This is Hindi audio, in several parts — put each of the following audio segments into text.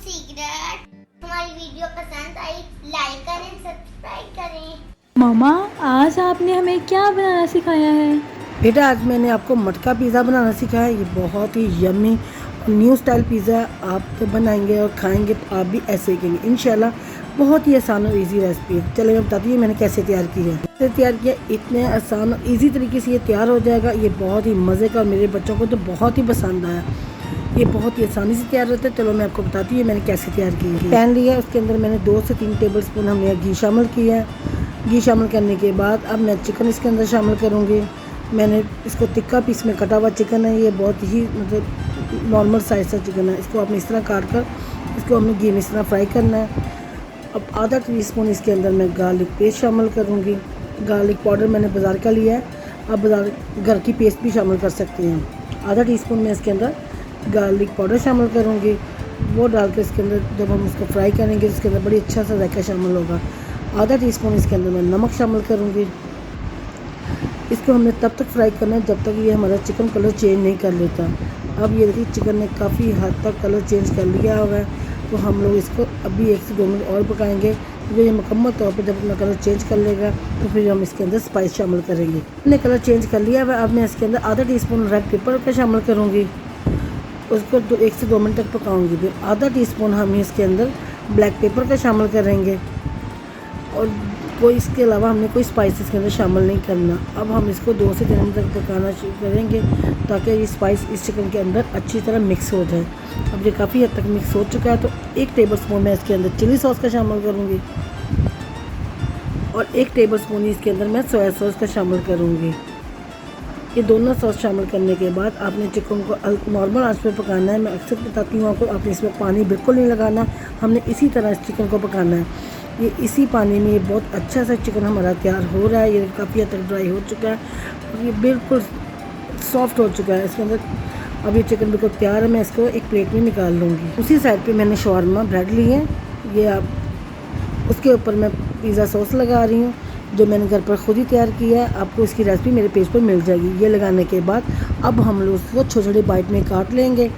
सीक्रेट। हमारी वीडियो पसंद आई लाइक करें, सब्सक्राइब करें। मामा, आज आपने हमें क्या बनाना सिखाया है? बेटा, आज मैंने आपको मटका पिज़्ज़ा बनाना सिखाया है। ये बहुत ही यम्मी न्यू स्टाइल पिज़्ज़ा आप तो बनाएंगे और खाएंगे तो आप भी ऐसे ही कहेंगे इंशाल्लाह। बहुत ही आसान और इजी रेसिपी है। चलिए मैं बताती हूँ मैंने कैसे तैयार की है। कैसे तैयार किया, इतने आसान और इजी तरीके से ये तैयार हो जाएगा। ये बहुत ही मज़े का और मेरे बच्चों को तो बहुत ही पसंद आया। ये बहुत ही आसानी से तैयार होता है। चलो मैं आपको बताती हूँ मैंने कैसे तैयार की है। पैन लिया, उसके अंदर मैंने 2 से 3 टेबल स्पून हमने घी शामिल किया है। घी शामिल करने के बाद अब मैं चिकन इसके अंदर शामिल करूँगी। मैंने इसको तिक्का पीस में कटा हुआ चिकन है। ये बहुत ही मतलब नॉर्मल साइज का चिकन है। इसको आपने इस तरह काट कर इसको हमें घी में इस तरह फ्राई करना है। अब आधा टीस्पून इसके अंदर मैं गार्लिक पेस्ट शामिल करूँगी। गार्लिक पाउडर मैंने बाज़ार का लिया है, आप बाज़ार घर की पेस्ट भी शामिल कर सकते हैं। आधा टीस्पून मैं इसके अंदर गार्लिक पाउडर शामिल करूँगी। वो डालकर इसके अंदर जब हम इसको फ्राई करेंगे तो इसके अंदर बड़ी अच्छा सा जायका शामिल होगा। आधा टीस्पून इसके अंदर मैं नमक शामिल करूँगी। इसको हमने तब तक फ्राई करना है जब तक ये हमारा चिकन कलर चेंज नहीं कर लेता। अब ये देखिए चिकन ने काफ़ी हद तक कलर चेंज कर लिया हुआ है, तो हम लोग इसको अभी 1 से 2 मिनट और पकाएंगे। तो ये मुकम्मल तौर पर जब अपना कलर चेंज कर लेगा तो फिर हम इसके अंदर स्पाइस शामिल करेंगे। हमने कलर चेंज कर लिया हुआ। अब मैं इसके अंदर आधा टीस्पून रेड पेपर का शामिल करूँगी। उसको 1 से 2 मिनट तक पकाऊंगी। फिर आधा टीस्पून हम इसके अंदर ब्लैक पेपर का शामिल करेंगे और कोई इसके अलावा हमने कोई स्पाइस इसके अंदर शामिल नहीं करना। अब हम इसको 2 से 3 मिनट तक पकाना शुरू करेंगे ताकि ये स्पाइस इस चिकन के अंदर अच्छी तरह मिक्स हो जाए। अब ये काफ़ी हद तक मिक्स हो चुका है तो 1 टेबल स्पून मैं इसके अंदर चिली सॉस का शामिल करूँगी और 1 टेबल स्पून इसके अंदर मैं सोया सॉस का शामिल करूँगी। ये दोनों सॉस शामिल करने के बाद आपने चिकन को नॉर्मल आंच पे पकाना है। मैं अक्सर बताती हूँ आपको, आपने इसमें पानी बिल्कुल नहीं लगाना। हमने इसी तरह इस चिकन को पकाना है। ये इसी पानी में ये बहुत अच्छा सा चिकन हमारा तैयार हो रहा है। ये काफ़ी हद तक ड्राई हो चुका है और ये बिल्कुल सॉफ्ट हो चुका है। इसके अंदर अब ये चिकन बिल्कुल तैयार है। मैं इसको एक प्लेट में निकाल लूँगी। उसी साइड पे मैंने शवारमा ब्रेड ली है। ये आप उसके ऊपर मैं पिज़्ज़ा सॉस लगा रही हूँ जो मैंने घर पर ख़ुद ही तैयार किया है। आपको इसकी रेसिपी मेरे पेज पर मिल जाएगी। ये लगाने के बाद अब हम लोग उसको छोटे छोटे बाइट में काट लेंगे।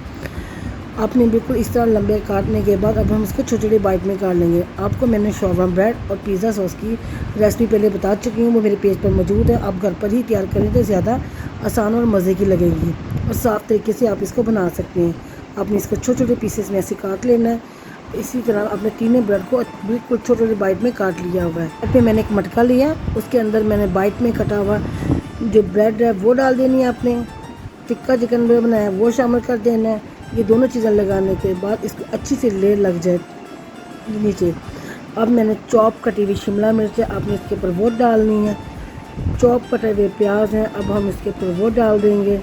आपने बिल्कुल इस तरह लंबे काटने के बाद अब हम इसको छोटे छोटे बाइट में काट लेंगे। आपको मैंने शवारमा ब्रेड और पिज़्ज़ा सॉस की रेसिपी पहले बता चुकी हूँ, वो मेरे पेज पर मौजूद है। आप घर पर ही तैयार करें तो ज़्यादा आसान और मज़े की लगेगी और साफ़ तरीके से आप इसको बना सकते हैं। आपने इसको छोटे छोटे पीसेस में ऐसे काट लेना है। इसी तरह अपने तीनों ब्रेड को बिल्कुल छोटे छोटे बाइट में काट लिया हुआ है। फिर मैंने एक मटका लिया, उसके अंदर मैंने बाइट में कटा हुआ जो ब्रेड है वो डाल देनी है। आपने टिक्का चिकन भी बनाया वो शामिल कर देना है। ये दोनों चीज़ें लगाने के बाद इसको अच्छी से लेयर लग जाए नीचे। अब मैंने चॉप कटी हुई शिमला मिर्च है, आपने इसके ऊपर वो डालनी है। चॉप कटे हुए प्याज हैं, अब हम इसके ऊपर वो डाल देंगे।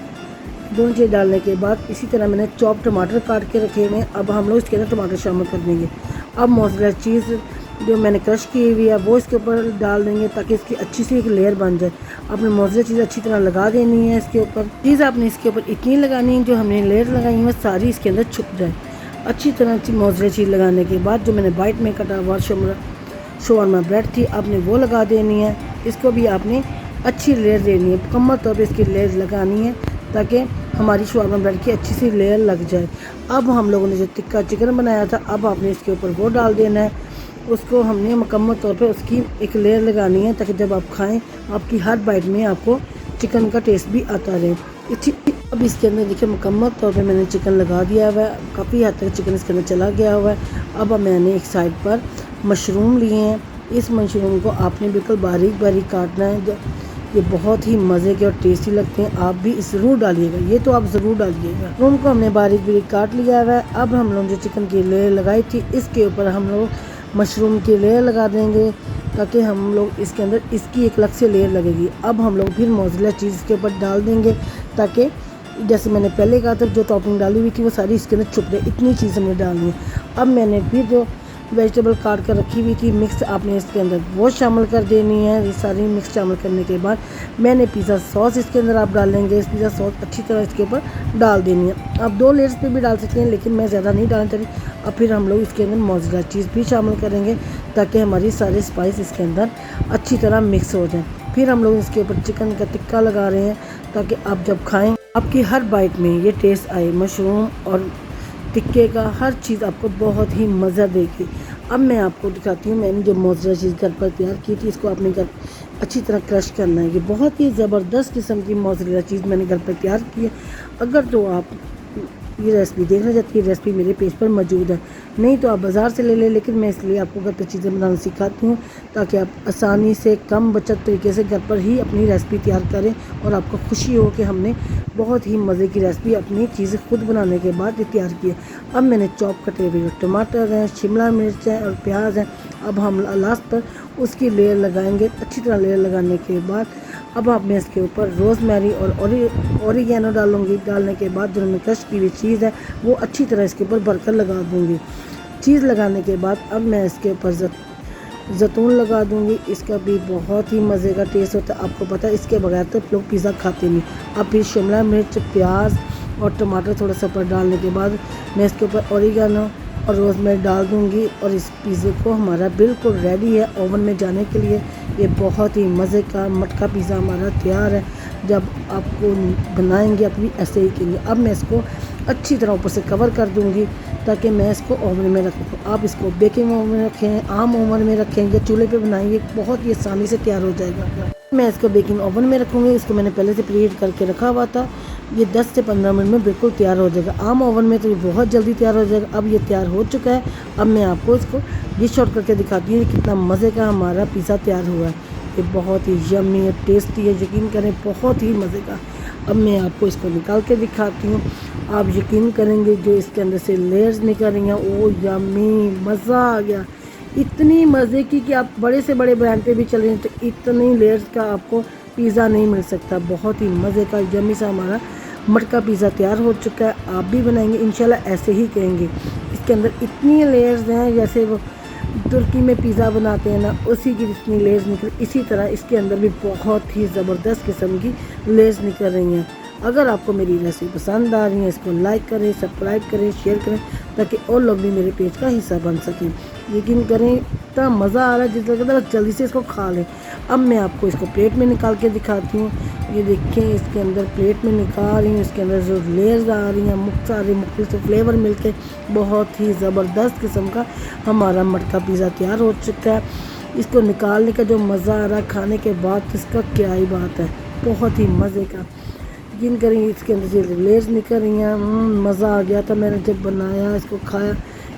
दोनों चीज़ डालने के बाद इसी तरह मैंने चॉप टमाटर काट के रखे हुए हैं। अब हम लोग इसके अंदर टमाटर शामिल कर देंगे। अब मोज़रेला चीज़ जो मैंने क्रश की हुई है वो इसके ऊपर डाल देंगे ताकि इसकी अच्छी सी एक लेयर बन जाए। आपने मोज़रेला चीज़ अच्छी तरह लगा देनी है इसके ऊपर। चीज़ आपने इसके ऊपर इतनी लगानी है जो हमने लेयर लगाई है सारी इसके अंदर छुप जाए। अच्छी तरह मोज़रेला चीज़ लगाने के बाद जो मैंने बाइट में कटा हुआ शवारमा ब्रेड थी आपने वो लगा देनी है। इसको भी आपने अच्छी लेयर देनी है, मुकम्मल तौर पर इसकी लेयर लगानी है ताकि हमारी शवारमा ब्रेड की अच्छी सी लेयर लग जाए। अब हम लोगों ने जो टिक्का चिकन बनाया था अब आपने इसके ऊपर वो डाल देना है। उसको हमने मुकम्मल तौर पे उसकी एक लेयर लगानी है ताकि जब आप खाएं आपकी हर बाइट में आपको चिकन का टेस्ट भी आता रहे। अब इसके अंदर देखिए मुकम्मल तौर पे मैंने चिकन लगा दिया हुआ है। काफ़ी हद तक चिकन इसके अंदर चला गया हुआ है। अब मैंने एक साइड पर मशरूम लिए हैं। इस मशरूम को आपने बिल्कुल बारीक बारीक काटना है। ये बहुत ही मज़े के और टेस्टी लगते हैं, आप भी ज़रूर डालिएगा। ये तो आप ज़रूर डालिएगा। मशरूम को हमने बारीक बारीक काट लिया हुआ है। अब हम लोग जो चिकन की लेयर लगाई थी इसके ऊपर हम लोग मशरूम की लेयर लगा देंगे ताकि हम लोग इसके अंदर इसकी एक अलग से लेयर लगेगी। अब हम लोग फिर मोज़रेला चीज़ इसके ऊपर डाल देंगे ताकि जैसे मैंने पहले कहा था जो टॉपिंग डाली हुई थी वो सारी इसके अंदर छुप रही। इतनी चीज़ हमने डालनी है। अब मैंने फिर जो वेजिटेबल काट कर रखी हुई थी मिक्स आपने इसके अंदर वो शामिल कर देनी है। ये सारी मिक्स शामिल करने के बाद मैंने पिज़्ज़ा सॉस इसके अंदर आप डालेंगे। इस पिज़्ज़ा सॉस अच्छी तरह इसके ऊपर डाल देनी है। आप 2 लेयर्स पे भी डाल सकते हैं लेकिन मैं ज़्यादा नहीं डालना चाहती। अब फिर हम लोग इसके अंदर मोज़रेला चीज़ भी शामिल करेंगे ताकि हमारी सारे स्पाइस इसके अंदर अच्छी तरह मिक्स हो जाए। फिर हम लोग इसके ऊपर चिकन का टिक्का लगा रहे हैं ताकि आप जब खाएँ आपकी हर बाइट में ये टेस्ट आए। मशरूम और टिक्के का, हर चीज़ आपको बहुत ही मज़ा देगी। अब मैं आपको दिखाती हूँ मैंने जो मोज़रेला चीज़ घर पर तैयार की थी, इसको आपने घर अच्छी तरह क्रश करना है। ये बहुत ही ज़बरदस्त किस्म की मोज़रेला चीज़ मैंने घर पर तैयार की है। अगर तो आप ये रेसिपी देखना चाहती है, रेसिपी मेरे पेज पर मौजूद है, नहीं तो आप बाज़ार से ले लें, लेकिन मैं इसलिए आपको घर पर चीज़ें बनाना सिखाती हूँ ताकि आप आसानी से कम बचत तरीके से घर पर ही अपनी रेसिपी तैयार करें और आपको खुशी हो कि हमने बहुत ही मज़े की रेसिपी अपनी चीज़ें खुद बनाने के बाद ये तैयार की है। अब मैंने चॉप कटे हुए टमाटर हैं, शिमला मिर्च है और प्याज है। अब हम लास्ट पर उसकी लेयर लगाएंगे। अच्छी तरह लेयर लगाने के बाद अब आप मैं इसके ऊपर रोज़मेरी और ऑरिगेनो डालूँगी। डालने के बाद जो मैं क्रश की हुई चीज़ है वो अच्छी तरह इसके ऊपर भरकर लगा दूँगी। चीज़ लगाने के बाद अब मैं इसके ऊपर जैतून लगा दूँगी। इसका भी बहुत ही मज़े का टेस्ट होता है। आपको पता है इसके बगैर तो लोग पिज़्ज़ा खाते नहीं। अब फिर शिमला मिर्च, प्याज और टमाटर थोड़ा सा ऊपर डालने के बाद मैं इसके ऊपर ऑरिगेनो और रोज़मेरी डाल दूँगी और इस पिज़्ज़े को हमारा बिल्कुल रेडी है ओवन में जाने के लिए। ये बहुत ही मज़े का मटका पिज़्ज़ा हमारा तैयार है। जब आपको बनाएंगे आप भी ऐसे ही करेंगे। अब मैं इसको अच्छी तरह ऊपर से कवर कर दूँगी ताकि मैं इसको ओवन में रखूँ। आप इसको बेकिंग ओवन में रखें, आम ओवन में रखें या चूल्हे पे बनाएंगे, बहुत ही आसानी से तैयार हो जाएगा। मैं इसको बेकिंग ओवन में रखूँगी। इसको मैंने पहले से प्रीहीट करके रखा हुआ था। ये 10 से 15 मिनट में बिल्कुल तैयार हो जाएगा। आम ओवन में तो ये बहुत जल्दी तैयार हो जाएगा। अब ये तैयार हो चुका है। अब मैं आपको इसको डिश आउट करके दिखाती हूँ कितना मज़े का हमारा पिज़्ज़ा तैयार हुआ है। ये बहुत ही यम्मी है, टेस्टी है, यकीन करें बहुत ही मज़े का। अब मैं आपको इसको निकाल के दिखाती हूँ। आप यकीन करेंगे जो इसके अंदर से लेयर्स निकल रही हैं, ओ यम्मी, मज़ा आ गया। इतनी मज़े की कि आप बड़े से बड़े ब्रांड पे भी चले तो इतनी लेयर्स का आपको पिज़्ज़ा नहीं मिल सकता। बहुत ही मज़े का यम्मी सा हमारा मटका पिज़्ज़ा तैयार हो चुका है। आप भी बनाएंगे इंशाल्लाह ऐसे ही करेंगे। इसके अंदर इतनी लेयर्स हैं जैसे वो तुर्की में पिज़्ज़ा बनाते हैं ना, उसी की जितनी लेयर्स निकल, इसी तरह इसके अंदर भी बहुत ही ज़बरदस्त किस्म की लेयर्स निकल रही हैं। अगर आपको मेरी रेसिपी पसंद आ रही है, इसको लाइक करें, सब्सक्राइब करें, शेयर करें ताकि और लोग भी मेरे पेज का हिस्सा बन सकें। यकीन करें इतना मज़ा आ रहा है जिस तरह जल्दी से इसको खा लें। अब मैं आपको इसको प्लेट में निकाल के दिखाती हूँ। ये देखें, इसके अंदर प्लेट में निकाल रही हूँ, इसके अंदर जो लेयर्स आ रही हैं सारे मुख्तलिफ फ्लेवर मिलके बहुत ही ज़बरदस्त किस्म का हमारा मटका पिज़्ज़ा तैयार हो चुका है। इसको निकालने का जो मज़ा आ रहा है खाने के बाद, इसका क्या ही बात है, बहुत ही मज़े का। यकीन करेंगे इसके अंदर से लेयर्स निकल रही हैं। मज़ा आ गया था मैंने जब बनाया, इसको खाया,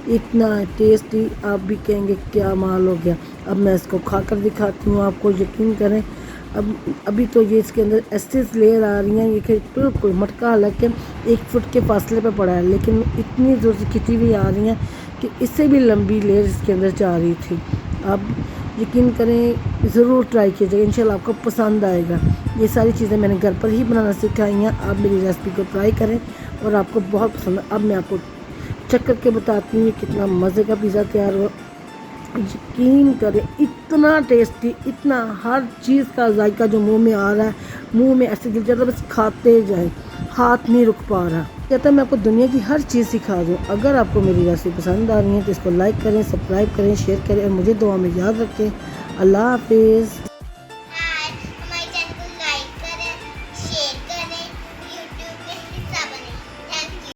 इतना टेस्टी, आप भी कहेंगे क्या माल हो गया। अब मैं इसको खाकर दिखाती हूँ आपको। यकीन करें अब अभी तो ये इसके अंदर ऐसे लेयर आ रही हैं, ये बिल्कुल मटका हालांकि 1 फुट के फासले पे पड़ा है, लेकिन इतनी ज़ोर से खिंची हुई आ रही हैं कि इससे भी लंबी लेयर इसके अंदर जा रही थी। अब यकीन करें ज़रूर ट्राई कीजिएगा, इंशाल्लाह आपको पसंद आएगा। ये सारी चीज़ें मैंने घर पर ही बनाना सिखाई हैं। आप मेरी रेसिपी को ट्राई करें और आपको बहुत पसंद है। अब मैं आपको चेक करके बताती हूँ कितना मज़े का पिज़्ज़ा तैयार हुआ। यकीन करें इतना टेस्टी, इतना हर चीज़ का जायका जो मुंह में आ रहा है, मुंह में ऐसे दिल चाहता है बस खाते जाएं, हाथ नहीं रुक पा रहा। कहता मैं आपको दुनिया की हर चीज़ सिखा दूँ। अगर आपको मेरी रेसिपी पसंद आ रही है तो इसको लाइक करें, सब्सक्राइब करें, शेयर करें और मुझे दुआ में याद रखें। अल्लाह हाफिज़।